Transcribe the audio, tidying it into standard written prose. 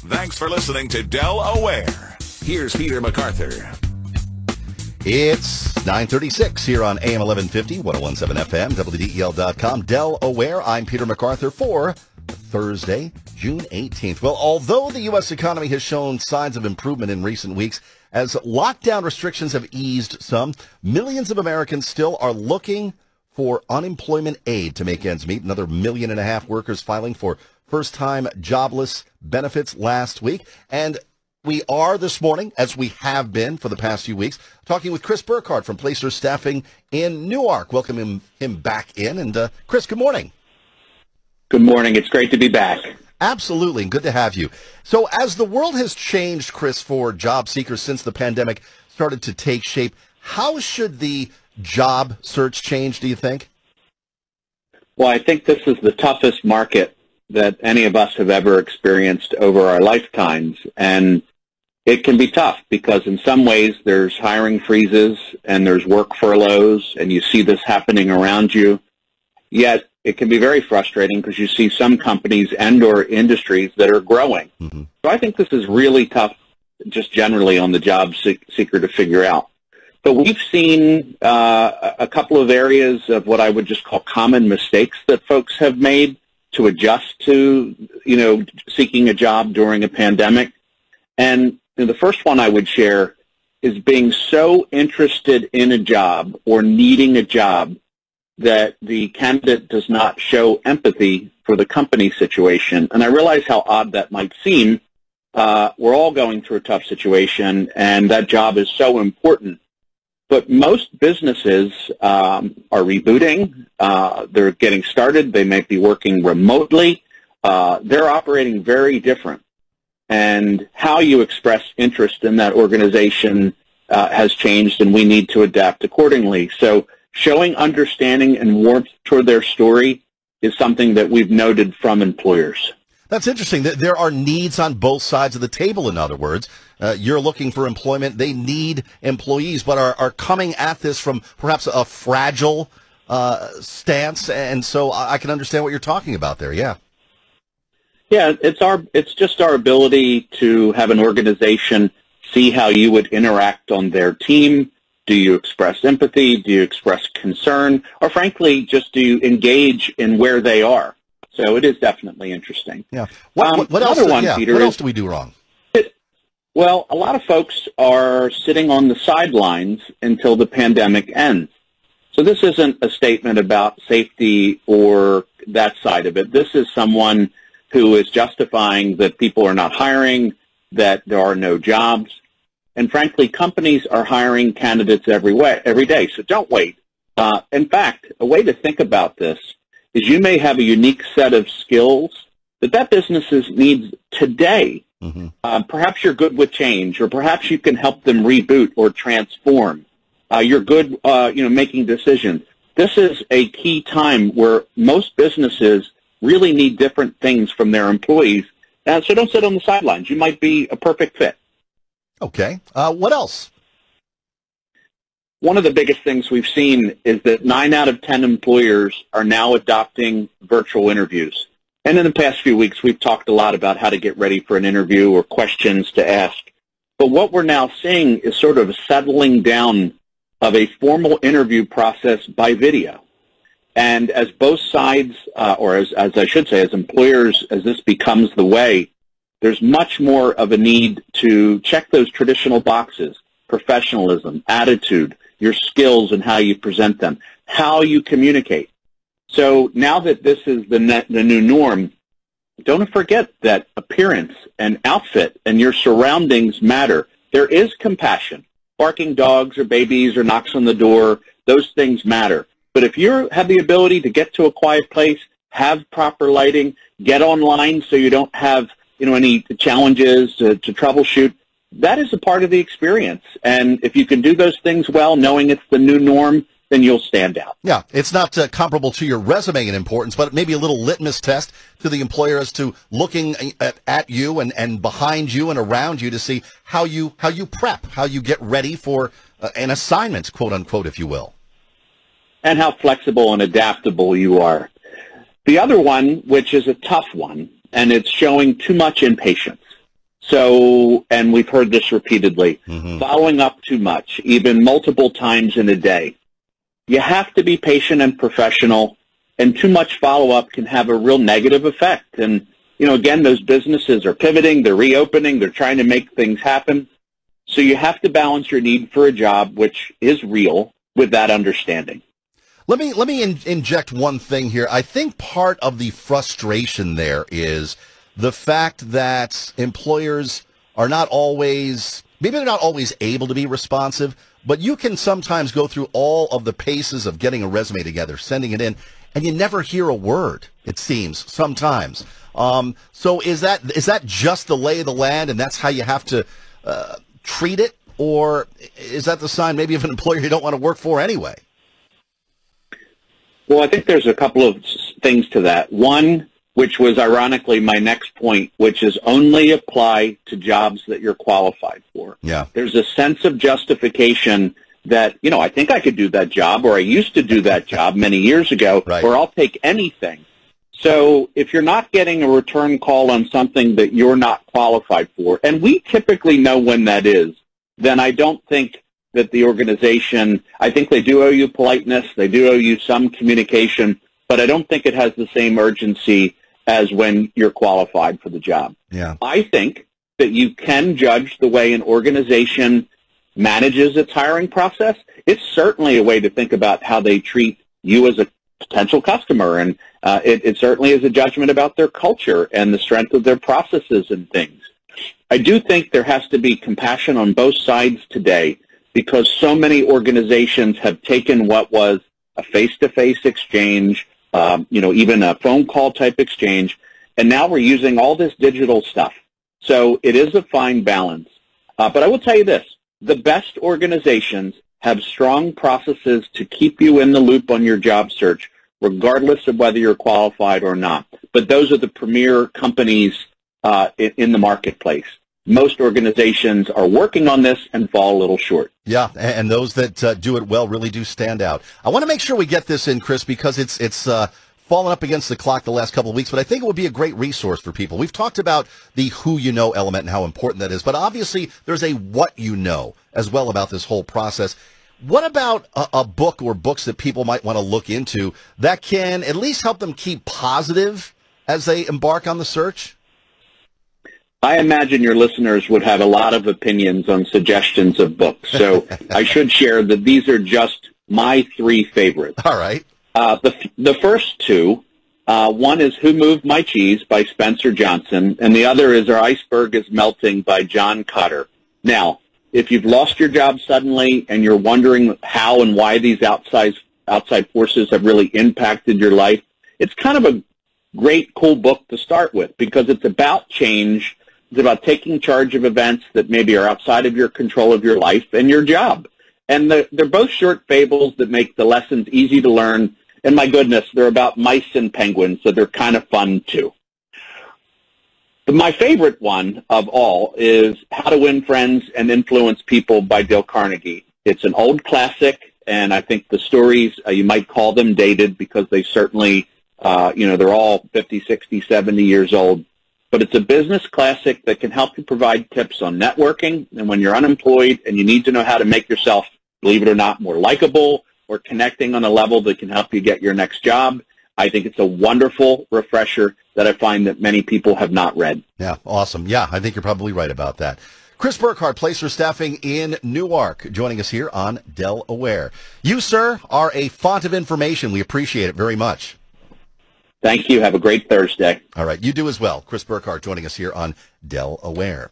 Thanks for listening to Del Aware. Here's Peter MacArthur. It's 9:36 here on AM 1150, 101.7 FM, WDEL.com. Del Aware, I'm Peter MacArthur for Thursday, June 18th. Well, although the U.S. economy has shown signs of improvement in recent weeks, as lockdown restrictions have eased some, millions of Americans still are looking for unemployment aid to make ends meet. Another 1.5 million workers filing for first-time jobless benefits last week. And we are this morning, as we have been for the past few weeks, talking with Chris Burkhardt from Placer Staffing in Newark. Welcome him back in. And Chris, good morning. Good morning. It's great to be back. Absolutely. Good to have you. So as the world has changed, Chris, for job seekers since the pandemic started to take shape, how should the job search change, do you think? Well, I think this is the toughest market that any of us have ever experienced over our lifetimes. And it can be tough because in some ways there's hiring freezes and there's work furloughs and you see this happening around you. Yet it can be very frustrating because you see some companies and or industries that are growing. Mm-hmm. So I think this is really tough just generally on the job seeker to figure out. But we've seen a couple of areas of what I would just call common mistakes that folks have made to adjust to, seeking a job during a pandemic. And the first one I would share is being so interested in a job or needing a job that the candidate does not show empathy for the company situation. And I realize how odd that might seem. We're all going through a tough situation, and that job is so important. But most businesses are rebooting. They're getting started. They may be working remotely. They're operating very different. And how you express interest in that organization has changed, and we need to adapt accordingly. So showing understanding and warmth toward their story is something that we've noted from employers. That's interesting. There are needs on both sides of the table, in other words. You're looking for employment. They need employees, but are coming at this from perhaps a fragile stance. And so I can understand what you're talking about there, yeah. Yeah, it's just our ability to have an organization see how you would interact on their team. Do you express empathy? Do you express concern? Or frankly, just do you engage in where they are? So it is definitely interesting. Yeah. What else? Peter, what else do we do wrong? Well, a lot of folks are sitting on the sidelines until the pandemic ends. So this isn't a statement about safety or that side of it. This is someone who is justifying that people are not hiring, that there are no jobs. And frankly, companies are hiring candidates every day, so don't wait. In fact, a way to think about this is you may have a unique set of skills that business needs today. Mm-hmm. Perhaps you're good with change, or perhaps you can help them reboot or transform. You're good, making decisions. This is a key time where most businesses really need different things from their employees. So don't sit on the sidelines. You might be a perfect fit. Okay. What else? One of the biggest things we've seen is that 9 out of 10 employers are now adopting virtual interviews. And in the past few weeks, we've talked a lot about how to get ready for an interview or questions to ask. But what we're now seeing is sort of a settling down of a formal interview process by video. And as both sides, or as I should say, as employers, as this becomes the way, there's much more of a need to check those traditional boxes: professionalism, attitude, your skills and how you present them, how you communicate. So now that this is the new norm, don't forget that appearance and outfit and your surroundings matter. There is compassion. Barking dogs or babies or knocks on the door, those things matter. But if you have the ability to get to a quiet place, have proper lighting, get online so you don't have any challenges to troubleshoot, that is a part of the experience. And if you can do those things well, knowing it's the new norm, then you'll stand out. Yeah, it's not comparable to your resume in importance, but maybe a little litmus test to the employer as to looking at you and behind you and around you to see how you prep, how you get ready for an assignment, quote unquote, if you will. And how flexible and adaptable you are. The other one, which is a tough one, and it's showing too much impatience. So, and we've heard this repeatedly, following up too much, even multiple times in a day. You have to be patient and professional, and too much follow-up can have a real negative effect. And, again, those businesses are pivoting, they're reopening, they're trying to make things happen. So you have to balance your need for a job, which is real, with that understanding. Let me inject one thing here. I think part of the frustration there is the fact that employers are not always, maybe they're not always able to be responsive, but you can sometimes go through all of the paces of getting a resume together, sending it in, and you never hear a word, it seems, sometimes. So is that just the lay of the land, and that's how you have to treat it? Or is that the sign maybe of an employer you don't want to work for anyway? Well, I think there's a couple of things to that. One, which was ironically my next point, which is only apply to jobs that you're qualified for. Yeah. There's a sense of justification that, I think I could do that job, or I used to do that job many years ago, right, or I'll take anything. So if you're not getting a return call on something that you're not qualified for, and we typically know when that is, then I don't think that the organization, I think they do owe you politeness, they do owe you some communication, but I don't think it has the same urgency as when you're qualified for the job. Yeah. I think that you can judge the way an organization manages its hiring process. It's certainly a way to think about how they treat you as a potential customer, and it certainly is a judgment about their culture and the strength of their processes and things. I do think there has to be compassion on both sides today, because so many organizations have taken what was a face-to-face exchange, even a phone call type exchange, and now we're using all this digital stuff. So it is a fine balance. But I will tell you this, the best organizations have strong processes to keep you in the loop on your job search, regardless of whether you're qualified or not. But those are the premier companies in the marketplace. Most organizations are working on this and fall a little short. Yeah, and those that do it well really do stand out. I want to make sure we get this in, Chris, because it's fallen up against the clock the last couple of weeks, but I think it would be a great resource for people. We've talked about the who you know element and how important that is, but obviously there's a what you know as well about this whole process. What about a book or books that people might want to look into that can at least help them keep positive as they embark on the search? I imagine your listeners would have a lot of opinions on suggestions of books, so I should share that these are just my three favorites. All right. The first two, one is Who Moved My Cheese by Spencer Johnson, and the other is Our Iceberg is Melting by John Cotter. Now, if you've lost your job suddenly and you're wondering how and why these outside forces have really impacted your life, it's kind of a great, cool book to start with, because it's about change. It's about taking charge of events that maybe are outside of your control of your life and your job. And they're both short fables that make the lessons easy to learn. And my goodness, they're about mice and penguins, so they're kind of fun too. But my favorite one of all is How to Win Friends and Influence People by Dale Carnegie. It's an old classic, and I think the stories, you might call them dated, because they certainly, they're all 50, 60, 70 years old. But it's a business classic that can help you provide tips on networking, and when you're unemployed and you need to know how to make yourself, believe it or not, more likable, or connecting on a level that can help you get your next job. I think it's a wonderful refresher that I find that many people have not read. Yeah, awesome. Yeah, I think you're probably right about that. Chris Burkhardt, Placer Staffing in Newark, joining us here on Del Aware. You, sir, are a font of information. We appreciate it very much. Thank you. Have a great Thursday. All right. You do as well. Chris Burkhardt joining us here on Del Aware.